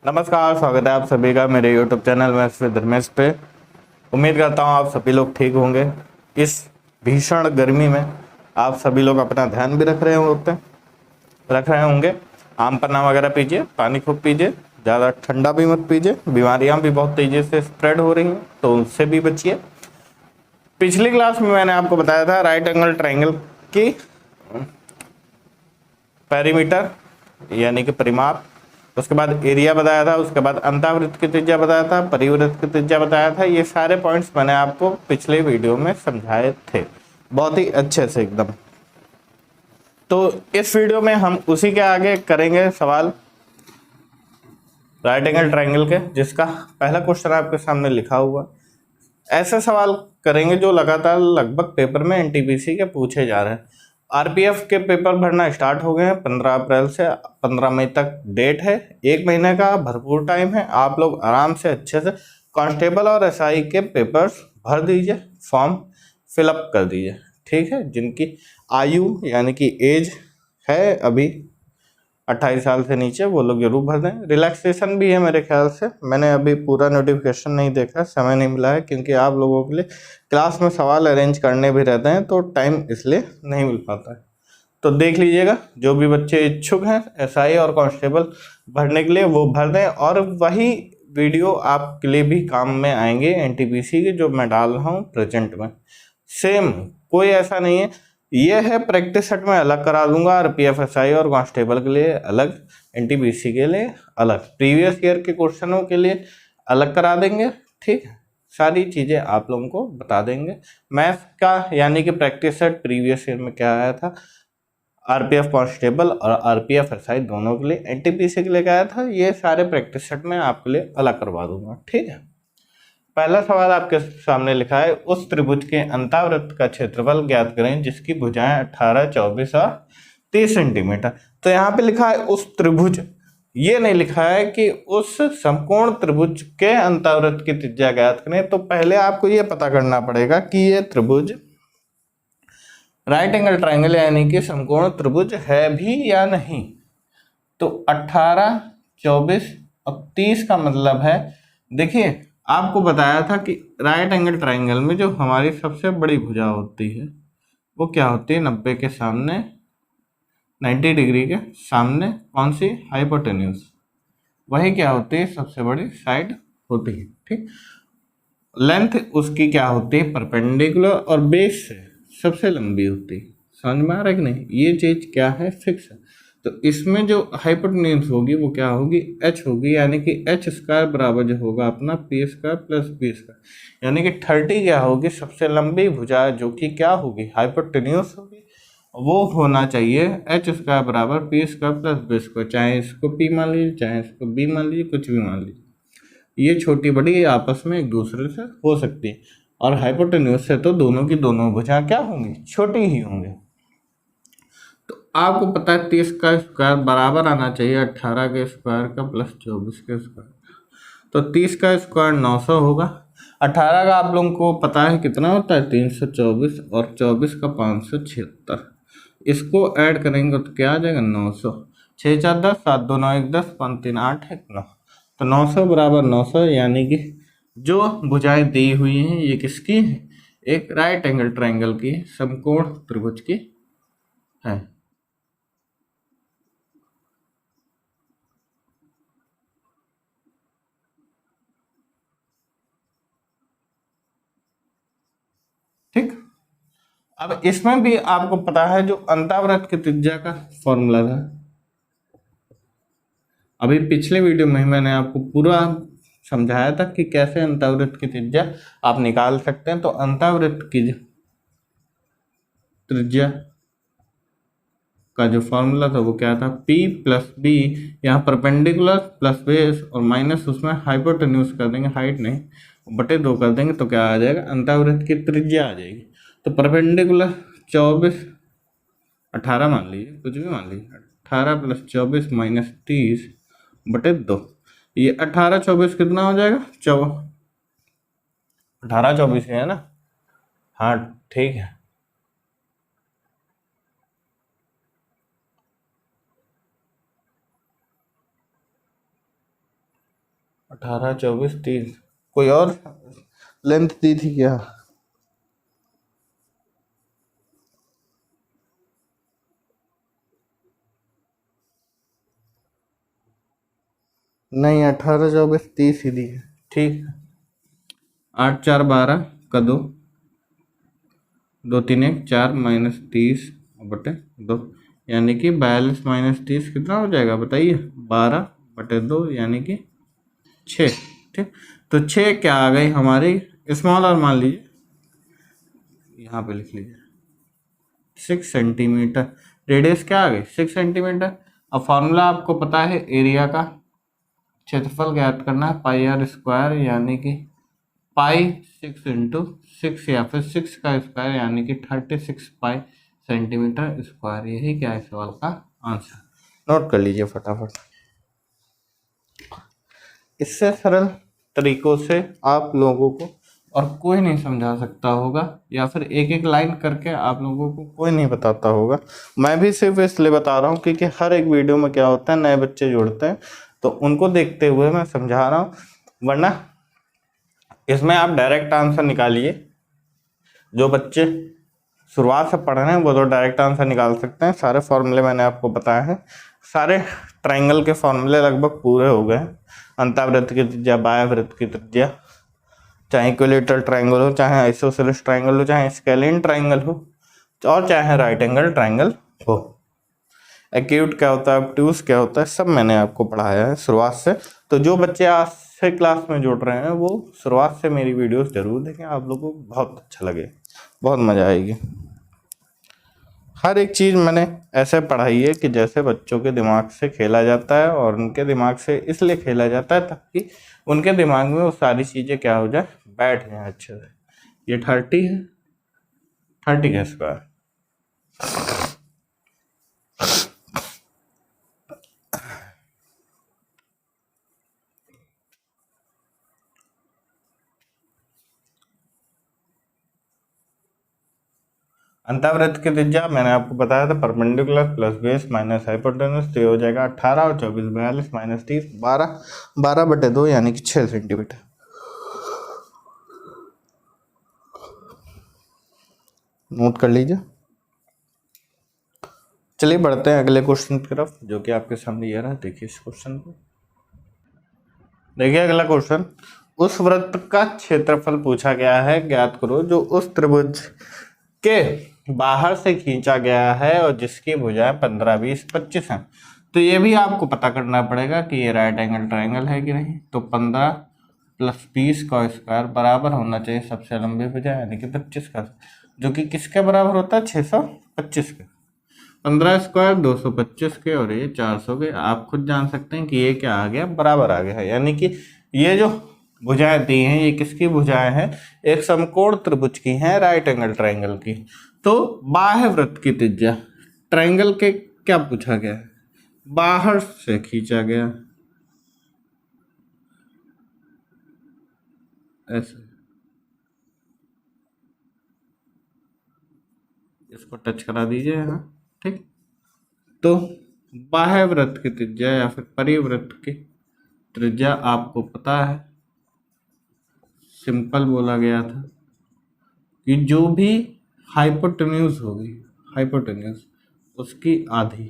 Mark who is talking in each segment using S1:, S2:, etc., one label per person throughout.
S1: नमस्कार, स्वागत है आप सभी का मेरे YouTube चैनल में धर्मेश पे। उम्मीद करता हूँ आप सभी लोग ठीक होंगे। इस भीषण गर्मी में आप सभी लोग अपना ध्यान भी रख रहे होंगे। आम पन्ना वगैरह पीजिए, पानी खूब पीजिए, ज़्यादा ठंडा भी मत पीजिए। बीमारियाँ भी बहुत तेज़ी से स्प्रेड हो रही हैं तो उनसे भी बचिए। पिछली क्लास में मैंने आपको बताया था राइट एंगल ट्रायंगल की पेरीमीटर यानी कि परिमाप, उसके बाद एरिया बताया था, उसके बाद अंतावृत्त की त्रिज्या बताया था, परिवृत्त की त्रिज्या बताया था। ये सारे पॉइंट्स मैंने आपको पिछले वीडियो में समझाए थे बहुत ही अच्छे से एकदम। तो इस वीडियो में हम उसी के आगे करेंगे सवाल राइट एंगल ट्रायंगल के, जिसका पहला क्वेश्चन आपके सामने लिखा हुआ। ऐसे सवाल करेंगे जो लगातार लगभग पेपर में एनटीपीसी के पूछे जा रहे हैं। आरपीएफ के पेपर भरना स्टार्ट हो गए हैं। 15 अप्रैल से 15 मई तक डेट है। एक महीने का भरपूर टाइम है। आप लोग आराम से अच्छे से कांस्टेबल और एसआई के पेपर्स भर दीजिए, फॉर्म फिलअप कर दीजिए। ठीक है, जिनकी आयु यानी कि एज है अभी 28 साल से नीचे, वो लोग जरूर भर दें। रिलैक्सेशन भी है मेरे ख्याल से। मैंने अभी पूरा नोटिफिकेशन नहीं देखा, समय नहीं मिला है, क्योंकि आप लोगों के लिए क्लास में सवाल अरेंज करने भी रहते हैं तो टाइम इसलिए नहीं मिल पाता है। तो देख लीजिएगा, जो भी बच्चे इच्छुक हैं एसआई और कांस्टेबल भरने के लिए वो भर दें। और वही वीडियो आपके लिए भी काम में आएंगे एनटीपीसी के, जो मैं डाल रहा हूँ प्रेजेंट में। सेम, कोई ऐसा नहीं है। ये है प्रैक्टिस सेट में अलग करा दूंगा, आरपीएफ एसआई और कांस्टेबल के लिए अलग, एनटीपीसी के लिए अलग, प्रीवियस ईयर के क्वेश्चनों के लिए अलग करा देंगे। ठीक है, सारी चीज़ें आप लोगों को बता देंगे। मैथ का यानी कि प्रैक्टिस सेट प्रीवियस ईयर में क्या आया था, आरपीएफ कांस्टेबल और आरपीएफ एसआई दोनों के लिए, एनटीपीसी के लिए क्या आया था, ये सारे प्रैक्टिस सेट में आपके लिए अलग करवा दूंगा। ठीक है, पहला सवाल आपके सामने लिखा है, उस त्रिभुज के अंतावृत्त का क्षेत्रफल ज्ञात करें जिसकी भुजाएं 18, 24 और 30 सेंटीमीटर। तो यहाँ पे लिखा है उस त्रिभुज, ये नहीं लिखा है कि उस समकोण त्रिभुज के अंतावृत्त की त्रिज्या ज्ञात करें। तो पहले आपको ये पता करना पड़ेगा कि ये त्रिभुज राइट एंगल ट्रायंगल यानी कि समकोण त्रिभुज है भी या नहीं। तो 18, 24 और 30 का मतलब है, देखिए आपको बताया था कि राइट एंगल ट्रायंगल में जो हमारी सबसे बड़ी भुजा होती है वो क्या होती है, 90 के सामने, 90 डिग्री के सामने कौन सी, हाइपोटेन्यूज, वही क्या होती है, सबसे बड़ी साइड होती है। ठीक, लेंथ उसकी क्या होती है, परपेंडिकुलर, और बेस से सबसे लंबी होती है। समझ में आ रहा है कि नहीं, ये चीज क्या है, फिक्स है। तो इसमें जो हाइपोटेन्यूज होगी वो क्या होगी, एच होगी, यानी कि एच स्क्वायर बराबर जो होगा अपना P square plus B square, यानी कि 30 क्या होगी, सबसे लंबी भुजा जो कि क्या होगी, हाइपोटेन्यूज होगी। वो होना चाहिए एच स्क्वायर बराबर P square plus B square, चाहे इसको पी मान लीजिए, चाहे इसको बी मान लीजिए, कुछ भी मान लीजिए। ये छोटी बड़ी आपस में एक दूसरे से हो सकती है, और हाइपोटेन्यूज से तो दोनों की दोनों भुजा क्या होंगी, छोटी ही होंगी। तो आपको पता है 30 का स्क्वायर बराबर आना चाहिए 18 के स्क्वायर का प्लस 24 के स्क्वायर का। तो 30 का स्क्वायर 900 होगा, 18 का आप लोगों को पता है कितना होता है 324, और 24 का 576। इसको ऐड करेंगे तो क्या आ जाएगा 900, 6 4 10, 7 2 9 1 10, 5 3 8 1 9। तो 900 बराबर 900, यानी कि जो भुजाएं दी हुई हैं ये किसकी है, एक राइट एंगल ट्रायंगल की, समकोण त्रिभुज की है। ठीक, अब इसमें भी आपको पता है जो अंतावृत्त की त्रिज्या का फॉर्मूला था, अभी पिछले वीडियो में मैंने आपको पूरा समझाया था कि कैसे अंतावृत्त की त्रिज्या आप निकाल सकते हैं। तो अंतावृत्त की त्रिज्या का जो फॉर्मूला था वो क्या था, P प्लस बी, यहाँ परपेंडिकुलर प्लस बेस और माइनस उसमें हाइपोटेन्यूज कर देंगे, हाइट नहीं बटे 2 कर देंगे, तो क्या आ जाएगा, अंतावृत्त की त्रिज्या आ जाएगी। तो परपेंडिकुलर 24, 18 मान लीजिए, कुछ भी मान लीजिए, 18 प्लस 24 माइनस 30 बटे 2, ये 18 24 कितना हो जाएगा, 18 24 है ना, हाँ ठीक है। 18, 24, 30। कोई और लेंथ दी थी क्या? नहीं, 18, 24, 30 ही दी है। ठीक है। 8, 4, 12 का 2, 2, 3, 1, 4 -30/2, यानी कि 42 -30 कितना हो जाएगा बताइए? 12/2 यानी कि 6। ठीक, तो 6 क्या आ गई हमारी स्मॉल, और मान लीजिए यहाँ पे लिख लीजिए 6 सेंटीमीटर। रेडियस क्या आ गई? 6 सेंटीमीटर। अब फॉर्मूला आपको पता है, एरिया का क्षेत्रफल ज्ञात करना है, πr² यानी कि π6 × 6 या फिर 6 का स्क्वायर यानी कि 36 पाई सेंटीमीटर स्क्वायर। यही क्या है सवाल का आंसर। नोट कर लीजिए फटाफट। इससे सरल तरीकों से आप लोगों को और कोई नहीं समझा सकता होगा, या फिर एक एक लाइन करके आप लोगों को कोई नहीं बताता होगा। मैं भी सिर्फ इसलिए बता रहा हूँ क्योंकि हर एक वीडियो में क्या होता है, नए बच्चे जुड़ते हैं, तो उनको देखते हुए मैं समझा रहा हूँ। वरना इसमें आप डायरेक्ट आंसर निकालिए। जो बच्चे शुरुआत से पढ़ रहे हैं वो तो डायरेक्ट आंसर निकाल सकते हैं। सारे फॉर्मूले मैंने आपको बताए हैं। सारे ट्रायंगल के फॉर्मूले लगभग पूरे हो गए हैं। अंतःवृत्त की त्रिज्या, बाह्यवृत्त की त्रिज्या, चाहे इक्विलेटरल ट्रायंगल हो, चाहे आइसोसेलेस ट्रायंगल हो, चाहे स्केलिन ट्रायंगल हो, और चाहे राइट एंगल ट्रायंगल हो। एक्यूट क्या होता है, ऑब्ट्यूज क्या होता है, सब मैंने आपको पढ़ाया है शुरुआत से। तो जो बच्चे आज से क्लास में जुड़ रहे हैं वो शुरुआत से मेरी वीडियोस जरूर देखें। आप लोगों को बहुत अच्छा लगे, बहुत मज़ा आएगी। हर एक चीज़ मैंने ऐसे पढ़ाई है कि जैसे बच्चों के दिमाग से खेला जाता है, और उनके दिमाग से इसलिए खेला जाता है ताकि उनके दिमाग में वो सारी चीज़ें क्या हो जाए, बैठ जाए अच्छे से। ये 30 है, 30 का स्क्वायर। अंतःवृत्त की त्रिज्या मैंने आपको बताया था, perpendicular plus base minus hypotenuse, तो ये हो जाएगा 18 और 24 42 -30 12, 12/2 यानी कि 6 सेंटीमीटर। नोट कर लीजिए। चलिए बढ़ते हैं अगले क्वेश्चन की तरफ, जो कि आपके सामने ये रहा। देखिए इस क्वेश्चन को, देखिए अगला क्वेश्चन। उस वृत्त का क्षेत्रफल पूछा गया है, ज्ञात करो जो उस त्रिभुज के बाहर से खींचा गया है और जिसकी भुजाएं 15, 20, 25 हैं। तो ये भी आपको पता करना पड़ेगा कि ये राइट एंगल ट्रायंगल है कि नहीं। तो 15 + 20 का स्क्वायर बराबर होना चाहिए सबसे लंबी भुजा यानी कि 25 का, जो कि किसके बराबर होता है? 625 के। 15 स्क्वायर 225 के, और ये 400 के। आप खुद जान सकते हैं कि ये क्या आ गया, बराबर आ गया है। यानी कि ये जो भुजाएं दी हैं ये किसकी भुजाएं हैं? एक समकोण त्रिभुज की हैं, राइट एंगल ट्रायंगल की। तो बाह्य वृत्त की त्रिज्या, ट्रायंगल के क्या पूछा गया है? बाहर से खींचा गया, ऐसे इसको टच करा दीजिए यहाँ। ठीक, तो बाह्य वृत्त की त्रिज्या या फिर परिवृत्त की त्रिज्या आपको पता है, सिंपल बोला गया था कि जो भी हाइपोटेन्यूज होगी, हाइपोटेन्यूज उसकी आधी,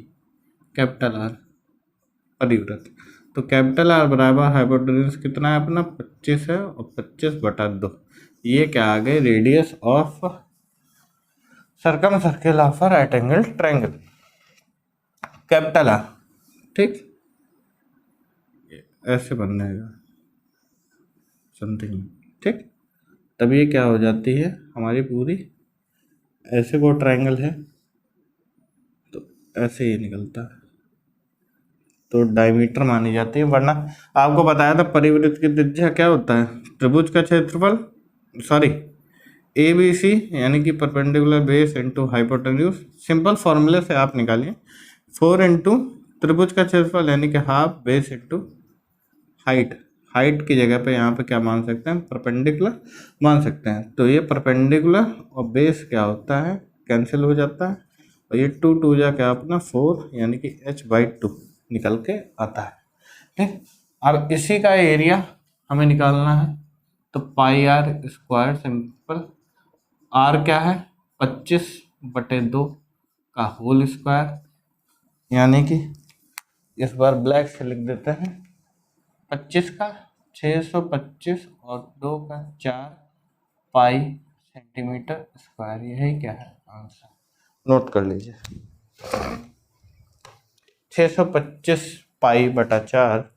S1: कैपिटल आर, परिवृत्त। तो कैपिटल आर बराबर हाइपोटेन्यूज कितना है अपना? 25 है, और 25/2 ये क्या आ गए? Radius of circum circle of right angle triangle, capital R. ठीक, ऐसे बन जाएगा समथिंग। ठीक, तब ये क्या हो जाती है हमारी पूरी, ऐसे वो ट्रायंगल है तो ऐसे ही निकलता है, तो डायमीटर मानी जाती है। वरना आपको बताया था परिवृत्त की त्रिज्या क्या होता है? त्रिभुज का क्षेत्रफल, सॉरी ABC यानी कि perpendicular base into hypotenuse. Simple फॉर्मूले से आप निकालिए, 4 इंटू त्रिभुज का क्षेत्रफल यानी कि half base into height. Height की जगह पे यहाँ पे क्या मान सकते हैं? परपेंडिकुलर मान सकते हैं। तो ये परपेंडिकुलर और बेस क्या होता है? कैंसिल हो जाता है, और ये 2 2 जा क्या अपना 4 यानी कि h/2 निकल के आता है। ठीक, अब इसी का एरिया हमें निकालना है, तो पाई आर स्क्वायर सिंपल, आर क्या है 25/2 का होल स्क्वायर, यानी कि इस बार ब्लैक से लिख देते हैं 25 का 625 और 2 का 4 पाई सेंटीमीटर स्क्वायर, यही क्या है आंसर, नोट कर लीजिए 625 पाई बटा 4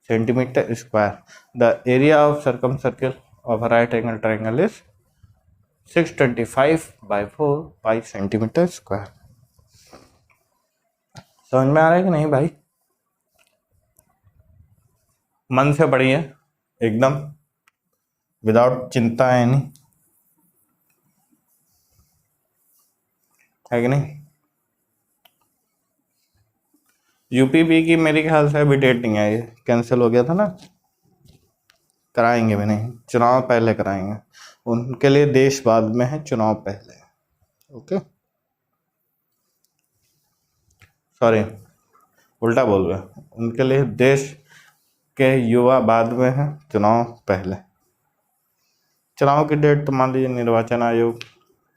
S1: centimetre square. The area of circum circle of right angle triangle is 625/4 pi centimetre square. समझ में आ रहा है कि नहीं भाई? मन से पढ़िए एकदम, विदाउट चिंता है नहीं, है कि नहीं? यूपीबी की मेरे ख्याल से अभी डेट नहीं आई, कैंसिल हो गया था ना, कराएंगे भी नहीं, चुनाव पहले कराएंगे, उनके लिए देश बाद में है, चुनाव पहले। ओके, सॉरी उल्टा बोल गया, उनके लिए देश के युवा बाद में है, चुनाव पहले। चुनाव की डेट तो मान लीजिए निर्वाचन आयोग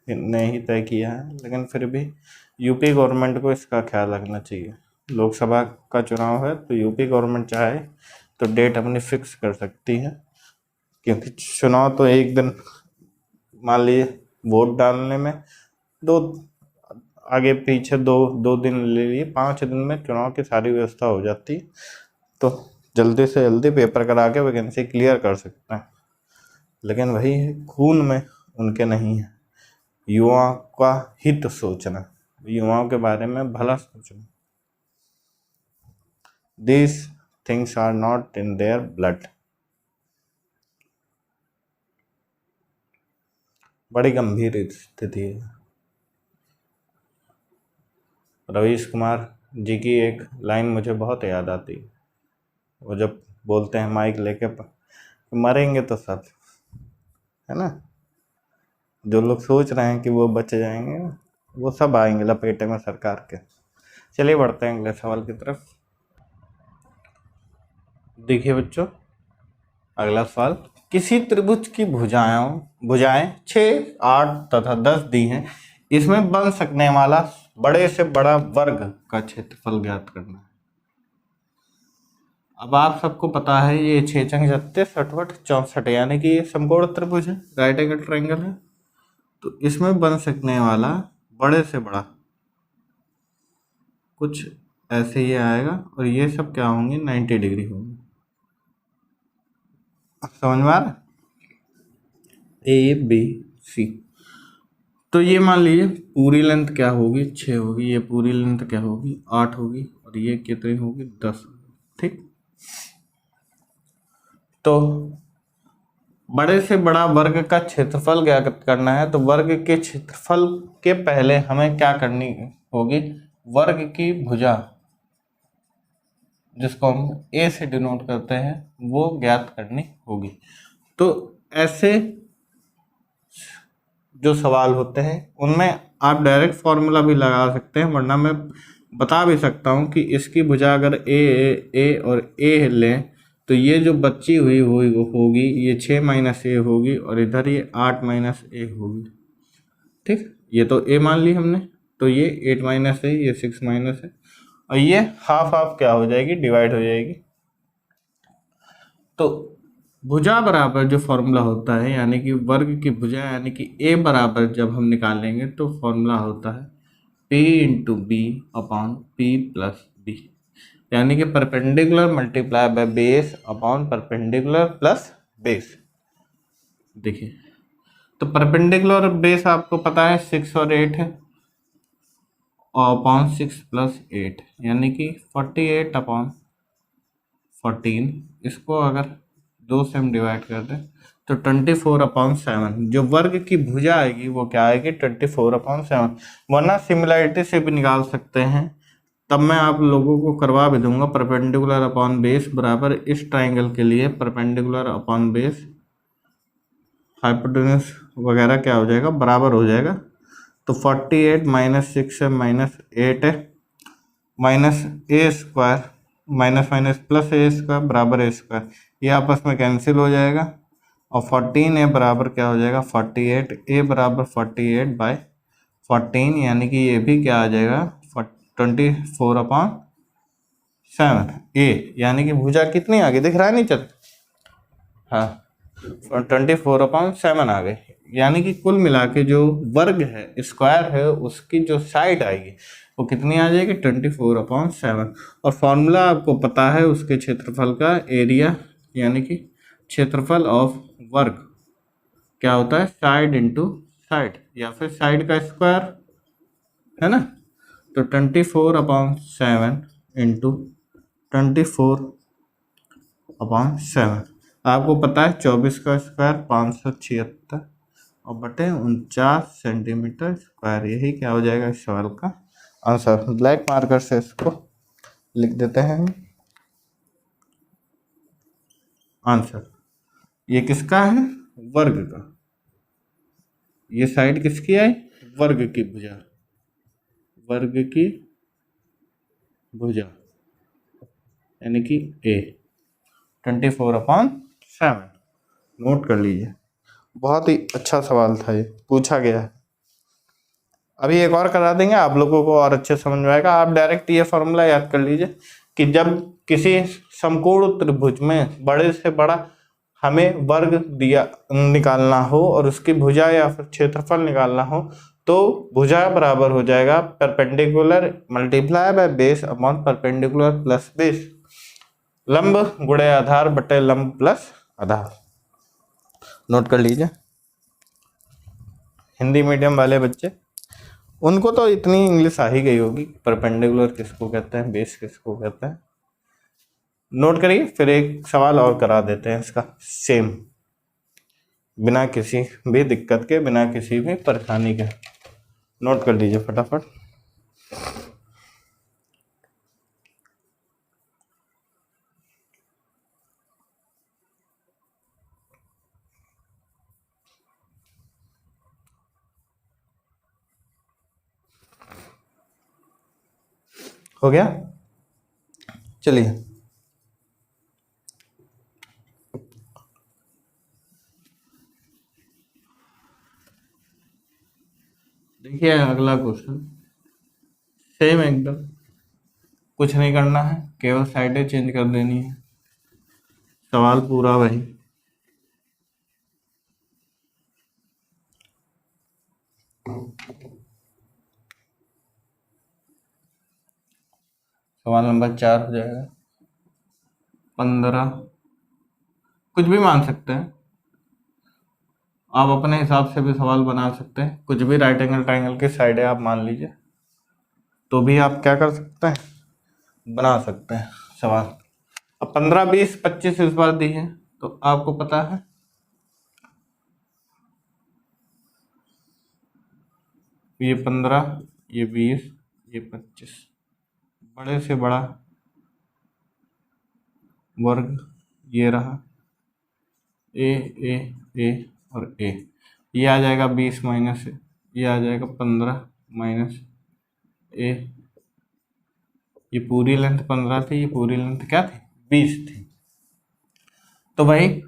S1: ने ही तय किया है, लेकिन फिर भी यूपी गवर्नमेंट को इसका ख्याल रखना चाहिए। लोकसभा का चुनाव है तो यूपी गवर्नमेंट चाहे तो डेट अपनी फिक्स कर सकती है, क्योंकि चुनाव तो एक दिन, मान लीजिए वोट डालने में दो आगे पीछे दो दिन ले लिए, 5 दिन में चुनाव की सारी व्यवस्था हो जाती है, तो जल्दी से जल्दी पेपर करा के वैकेंसी क्लियर कर सकते हैं। लेकिन वही है, खून में उनके नहीं है युवाओं का हित सोचना, युवाओं के बारे में भला सोचना। These things are not in their blood। बड़ी गंभीर स्थिति है। रवीश कुमार जी की एक लाइन मुझे बहुत याद आती है, वो जब बोलते हैं माइक लेके, मरेंगे तो सब, है ना, जो लोग सोच रहे हैं कि वो बच जाएंगे वो सब आएंगे लपेटे में सरकार के। चलिए बढ़ते हैं अगले सवाल की तरफ। देखिए बच्चों, अगला सवाल, किसी त्रिभुज की भुजाएं 6, 8 तथा 10 दी हैं, इसमें बन सकने वाला बड़े से बड़ा वर्ग का क्षेत्रफल ज्ञात करना है। अब आप सबको पता है ये 6 चंग 36 68 64, यानी कि ये समकोण त्रिभुज है, राइट एंगल ट्रायंगल है, तो इसमें बन सकने वाला बड़े से बड़ा कुछ ऐसे ही आएगा, और ये सब क्या होंगे 90 डिग्री होंगे। समझ में आ रहा है? ए बी सी, तो ये मान लीजिए पूरी लेंथ क्या होगी 6 होगी, ये पूरी लेंथ क्या होगी 8 होगी, और ये कितनी होगी 10। ठीक, तो बड़े से बड़ा वर्ग का क्षेत्रफल ज्ञात करना है, तो वर्ग के क्षेत्रफल के पहले हमें क्या करनी होगी, वर्ग की भुजा जिसको हम ए से डिनोट करते हैं वो ज्ञात करनी होगी। तो ऐसे जो सवाल होते हैं उनमें आप डायरेक्ट फॉर्मूला भी लगा सकते हैं, वरना मैं बता भी सकता हूँ कि इसकी भुजा अगर ए और ए लें तो ये जो बची हुई होगी ये 6 - a होगी, और इधर ये 8 - a होगी। ठीक, ये तो a मान ली हमने, तो ये 8 - a, ये 6 - a, और ये हाफ हाफ क्या हो जाएगी, डिवाइड हो जाएगी। तो भुजा बराबर जो फॉर्मूला होता है, यानी कि वर्ग की भुजा यानी कि a बराबर जब हम निकालेंगे तो फॉर्मूला होता है p × b upon p + b, यानी कि perpendicular multiply by base upon perpendicular plus base. देखिए, तो परपेंडिकुलर बेस आपको पता है 6 और 8 है, और अपॉन 6 + 8 यानी कि 48 अपॉन 14, इसको अगर 2 से हम डिवाइड कर दें तो 24/7, जो वर्ग की भुजा आएगी वो क्या आएगी 24/7। वरना सिमिलरिटी से भी निकाल सकते हैं, तब मैं आप लोगों को करवा भी दूंगा। परपेंडिकुलर अपॉन बेस बराबर इस ट्राइंगल के लिए परपेंडिकुलर अपॉन बेस हाइपोटेन्यूज वगैरह क्या हो जाएगा, बराबर हो जाएगा। तो 48 - 6 है -8 है, -a² माइनस माइनस प्लस ए स्क्वायर बराबर ए स्क्वायर, ये आपस में कैंसिल हो जाएगा और 14 ए बराबर क्या हो जाएगा 48, ए बराबर 48/14, यानी कि ये भी क्या आ जाएगा 24/7 ए, यानी कि भुजा कितनी आ गई दिख रहा है नीचे, हाँ 24/7 आ गई, यानी कि कुल मिला के जो वर्ग है स्क्वायर है उसकी जो साइड आएगी वो कितनी आ जाएगी 24/7। और फॉर्मूला आपको पता है उसके क्षेत्रफल का, एरिया यानी कि क्षेत्रफल ऑफ वर्ग क्या होता है साइड इंटू साइड या फिर साइड का स्क्वायर, है ना। तो 24/7 इंटू 24/7 आपको पता है 24 का स्क्वायर 576 और बटे 49 सेंटीमीटर स्क्वायर, यही क्या हो जाएगा इस सवाल का आंसर। ब्लैक मार्कर से इसको लिख देते हैं आंसर। ये किसका है वर्ग का, ये साइड किसकी आई वर्ग की भुजा, वर्ग की भुजा यानी कि ए 24/7 नोट कर लीजिए। बहुत ही अच्छा सवाल था, ये पूछा गया है। अभी एक और करा देंगे आप लोगों को और अच्छे समझ में आएगा। आप डायरेक्ट ये फॉर्मूला याद कर लीजिए कि जब किसी समकोण त्रिभुज में बड़े से बड़ा हमें वर्ग दिया निकालना हो और उसकी भुजा या फिर क्षेत्रफल निकालना हो तो भुजा बराबर हो जाएगा perpendicular multiply by base upon perpendicular plus base, लंब गुणे आधार बटे लंब प्लस आधार। नोट कर लीजिए। हिंदी मीडियम वाले बच्चे उनको तो इतनी इंग्लिश आ ही गई होगी, परपेंडिकुलर किसको कहते हैं बेस किसको कहते हैं। नोट करिए, फिर एक सवाल और करा देते हैं इसका सेम, बिना किसी भी दिक्कत के बिना किसी भी परेशानी के। नोट कर लीजिए फटाफट। हो गया, चलिए देखिए अगला क्वेश्चन सेम एकदम, कुछ नहीं करना है केवल साइडें चेंज कर देनी है, सवाल पूरा वही। सवाल नंबर 4 हो जाएगा 15, कुछ भी मान सकते हैं आप, अपने हिसाब से भी सवाल बना सकते हैं, कुछ भी राइट एंगल ट्राइंगल की साइडें आप मान लीजिए तो भी आप क्या कर सकते हैं बना सकते हैं सवाल। अब 15, 20, 25 इस बार दी है तो आपको पता है ये 15, ये 20, ये 25, बड़े से बड़ा वर्ग ये रहा ए ए ए और ए, ये आ जाएगा 20 माइनस ये आ जाएगा 15 माइनस ए, ये पूरी लेंथ 15 थी, ये पूरी लेंथ क्या थी 20 थी। तो भाई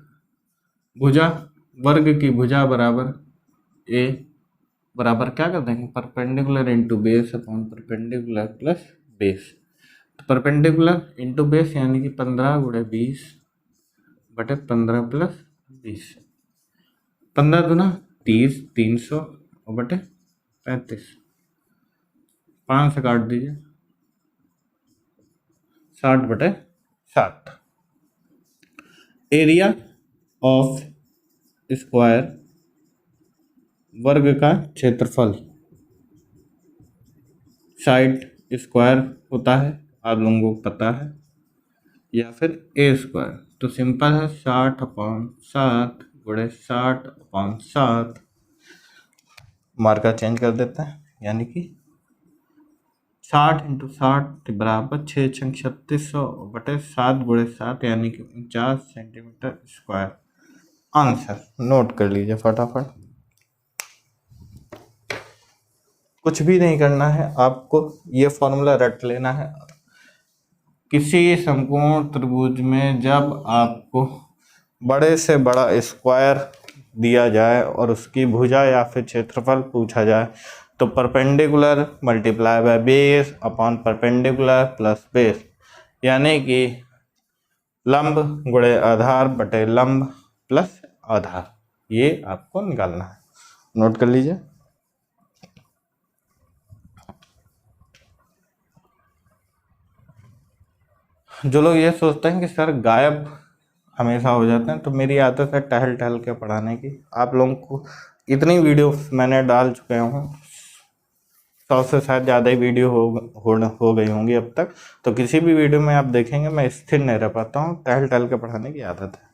S1: भुजा वर्ग की भुजा बराबर ए बराबर क्या कर देंगे perpendicular into base upon perpendicular plus base. तो परपेंडिकुलर इंटू बेस यानी कि 15 गुणे 20 बटे 15 प्लस 20, 15 दूना 30, 300 और बटे 35, 5 से काट दीजिए 60 बटे 60। एरिया ऑफ स्क्वायर वर्ग का क्षेत्रफल साइड स्क्वायर होता है आप लोगों को पता है, या फिर ए स्क्वायर, तो सिंपल है 60/7 गुणे 60/7, मार्कर चेंज कर देते हैं यानी कि 60 इंटू 60 बराबर 6 छंग 3600 बटे 7 गुणे 7 यानी कि 49 सेंटीमीटर स्क्वायर आंसर। नोट कर लीजिए फटाफट, कुछ भी नहीं करना है आपको, ये फॉर्मूला रट लेना है किसी समकोण त्रिभुज में जब आपको बड़े से बड़ा स्क्वायर दिया जाए और उसकी भुजा या फिर क्षेत्रफल पूछा जाए तो perpendicular multiply by base upon perpendicular plus base, यानी कि लंब गुणे आधार बटे लंब प्लस आधार, ये आपको निकालना है। नोट कर लीजिए। जो लोग ये सोचते हैं कि सर गायब हमेशा हो जाते हैं, तो मेरी आदत है टहल टहल के पढ़ाने की। आप लोगों को इतनी वीडियो मैंने डाल चुके हूँ, 100 से शायद ज़्यादा ही वीडियो हो गई होंगी अब तक, तो किसी भी वीडियो में आप देखेंगे मैं स्थिर नहीं रह पाता हूँ। टहल टहल के पढ़ाने की आदत है।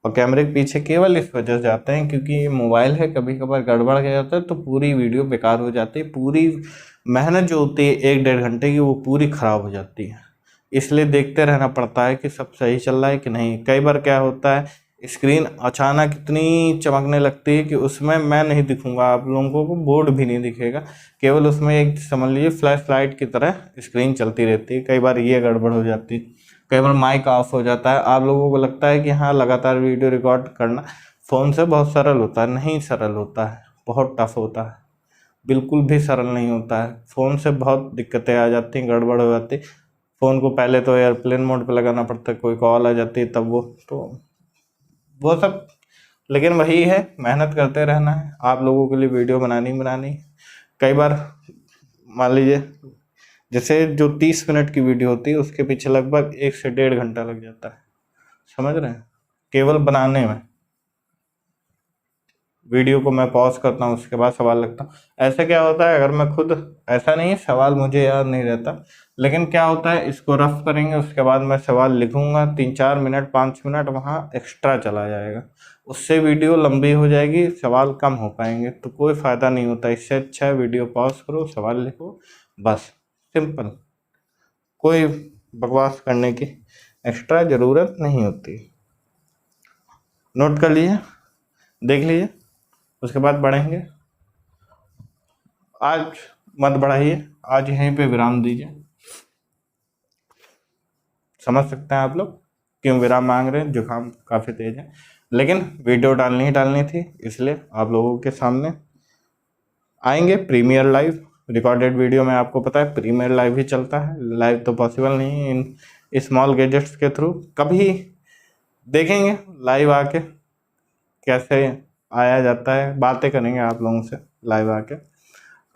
S1: और कैमरे के पीछे केवल इस वजह से जाते हैं क्योंकि ये मोबाइल है, कभी कभार गड़बड़ गया जाता है तो पूरी वीडियो बेकार हो जाती है, पूरी मेहनत जो होती है 1-1.5 घंटे की वो पूरी ख़राब हो जाती है। इसलिए देखते रहना पड़ता है कि सब सही चल रहा है कि नहीं। कई बार क्या होता है, स्क्रीन अचानक इतनी चमकने लगती है कि उसमें मैं नहीं दिखूंगा, आप लोगों को बोर्ड भी नहीं दिखेगा, केवल उसमें एक समझ लीजिए फ्लैश लाइट की तरह स्क्रीन चलती रहती है। कई बार ये गड़बड़ हो जाती है, कई बार माइक ऑफ हो जाता है। आप लोगों को लगता है कि हाँ लगातार वीडियो रिकॉर्ड करना फ़ोन से बहुत सरल होता है, नहीं सरल होता है, बहुत टफ होता है, बिल्कुल भी सरल नहीं होता है। फ़ोन से बहुत दिक्कतें आ जाती हैं, गड़बड़ हो जाती है। फ़ोन को पहले तो एयरप्लेन मोड पे लगाना पड़ता है, कोई कॉल आ जाती है तब वो सब। लेकिन वही है, मेहनत करते रहना है, आप लोगों के लिए वीडियो बनानी। कई बार मान लीजिए जैसे जो 30 मिनट की वीडियो होती है उसके पीछे लगभग 1 से 1.5 घंटा लग जाता है, समझ रहे हैं, केवल बनाने में। वीडियो को मैं पॉज करता हूँ, उसके बाद सवाल लिखता हूँ। ऐसे क्या होता है, अगर मैं खुद, ऐसा नहीं है सवाल मुझे याद नहीं रहता, लेकिन क्या होता है इसको रफ करेंगे उसके बाद मैं सवाल लिखूंगा, 3-4 मिनट 5 मिनट वहाँ एक्स्ट्रा चला जाएगा, उससे वीडियो लंबी हो जाएगी, सवाल कम हो पाएंगे, तो कोई फ़ायदा नहीं होता। इससे अच्छा है वीडियो पॉज करो, सवाल लिखो, बस, सिंपल। कोई बकवास करने की एक्स्ट्रा ज़रूरत नहीं होती। नोट कर लीजिए, देख लीजिए, उसके बाद बढ़ेंगे। आज मत बढ़ाइए, आज यहीं पे विराम दीजिए। समझ सकते हैं आप लोग क्यों विराम मांग रहे हैं, जुकाम काफ़ी तेज है, लेकिन वीडियो डालनी थी, इसलिए आप लोगों के सामने आएंगे। प्रीमियर लाइव रिकॉर्डेड वीडियो में आपको पता है प्रीमियर लाइव ही चलता है, लाइव तो पॉसिबल नहीं है इन स्मॉल गैजेट्स के थ्रू। कभी देखेंगे लाइव आके कैसे आया जाता है, बातें करेंगे आप लोगों से लाइव आके।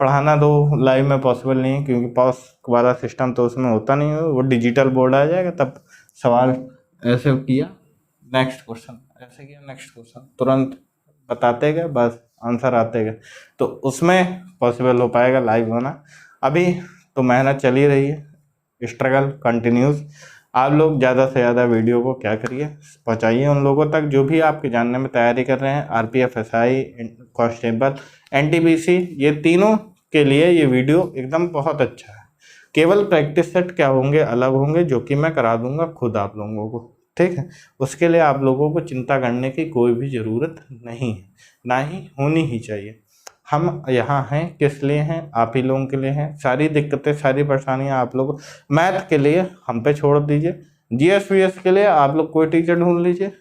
S1: पढ़ाना तो लाइव में पॉसिबल नहीं है क्योंकि पॉज वाला सिस्टम तो उसमें होता नहीं है, वो डिजिटल बोर्ड आ जाएगा, तब सवाल ऐसे किया नेक्स्ट क्वेश्चन, ऐसे किया नेक्स्ट क्वेश्चन, तुरंत बताते गए, बस आंसर आते गए, तो उसमें पॉसिबल हो पाएगा लाइव होना। अभी तो मेहनत चली रही है, स्ट्रगल कंटिन्यूस। आप लोग ज़्यादा से ज़्यादा वीडियो को क्या करिए, पहुँचाइए उन लोगों तक जो भी आपके जानने में तैयारी कर रहे हैं, आरपीएफ, एसआई, कांस्टेबल, एनटीपीसी, ये तीनों के लिए ये वीडियो एकदम बहुत अच्छा है। केवल प्रैक्टिस सेट क्या होंगे, अलग होंगे, जो कि मैं करा दूंगा खुद आप लोगों को, ठीक है। उसके लिए आप लोगों को चिंता करने की कोई भी ज़रूरत नहीं है, ना ही होनी ही चाहिए। हम यहाँ हैं किस लिए हैं, आप ही लोगों के लिए हैं। सारी दिक्कतें, सारी परेशानियाँ आप लोग मैथ के लिए हम पे छोड़ दीजिए, जीएस वीएस के लिए आप लोग कोई टीचर ढूंढ लीजिए,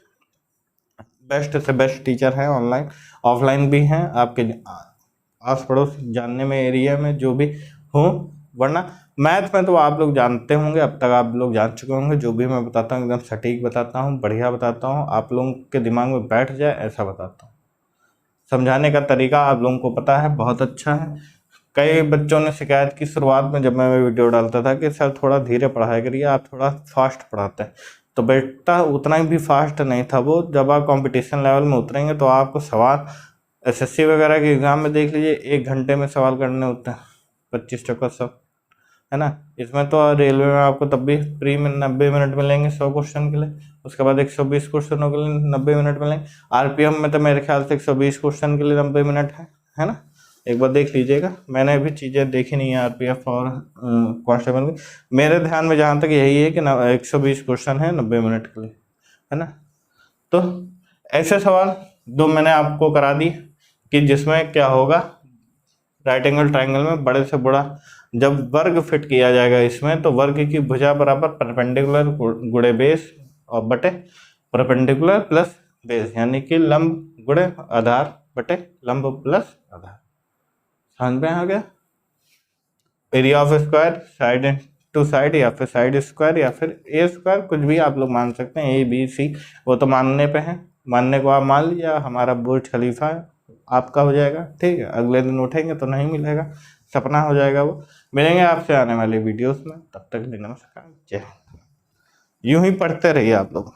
S1: बेस्ट से बेस्ट टीचर हैं, ऑनलाइन ऑफलाइन भी हैं आपके आस पड़ोस जानने में, एरिया में जो भी हो। वरना मैथ में तो आप लोग जानते होंगे, अब तक आप लोग जान चुके होंगे, जो भी मैं बताता हूँ एकदम सटीक बताता हूँ, बढ़िया बताता हूँ, आप लोगों के दिमाग में बैठ जाए ऐसा बताता हूँ। समझाने का तरीका आप लोगों को पता है, बहुत अच्छा है। कई बच्चों ने शिकायत की शुरुआत में जब मैं वीडियो डालता था कि सर थोड़ा धीरे पढ़ाया करिए, आप थोड़ा फास्ट पढ़ाते हैं, तो बेटा उतना भी फास्ट नहीं था वो। जब आप कंपटीशन लेवल में उतरेंगे तो आपको सवाल एसएससी वगैरह के एग्ज़ाम में देख लीजिए 1 घंटे में सवाल करने होते हैं, 25 टका सब, है ना। इसमें तो रेलवे में आपको तब भी प्री में 90 मिनट मिलेंगे 100 क्वेश्चन के लिए, उसके बाद 120 क्वेश्चनों के लिए 90 मिनट मिलेंगे। आरपीएफ में तो मेरे ख्याल से 120 क्वेश्चन के लिए 90 मिनट है ना। एक बार देख लीजिएगा, मैंने अभी चीज़ें देखी नहीं है आरपीएफ और कांस्टेबल की, मेरे ध्यान में जहाँ तक यही है कि 120 क्वेश्चन है 90 मिनट के लिए, है ना। तो ऐसे सवाल दो मैंने आपको करा दी कि जिसमें क्या होगा, राइट एंगल ट्राइंगल में बड़े से बड़ा जब वर्ग फिट किया जाएगा इसमें तो वर्ग की भुजा बराबर परपेंडिकुलर गुणे बेस और बटे परपेंडिकुलर प्लस बेस, यानी कि लंब गुणे आधार बटे लंब प्लस आधार। समझ में आ गया? Area of square side to side, या फिर साइड स्क्वायर, या फिर ए स्क्वायर, कुछ भी आप लोग मान सकते हैं, ए बी सी, वो तो मानने पे है। मानने को आप मान लिया, हमारा बुर्ज खलीफा है, आपका हो जाएगा। ठीक है, अगले दिन उठेंगे तो नहीं मिलेगा, सपना हो जाएगा वो। मिलेंगे आपसे आने वाली वीडियोस में, तब तक नमस्कार, जय हिंद। यूं ही पढ़ते रहिए आप लोग।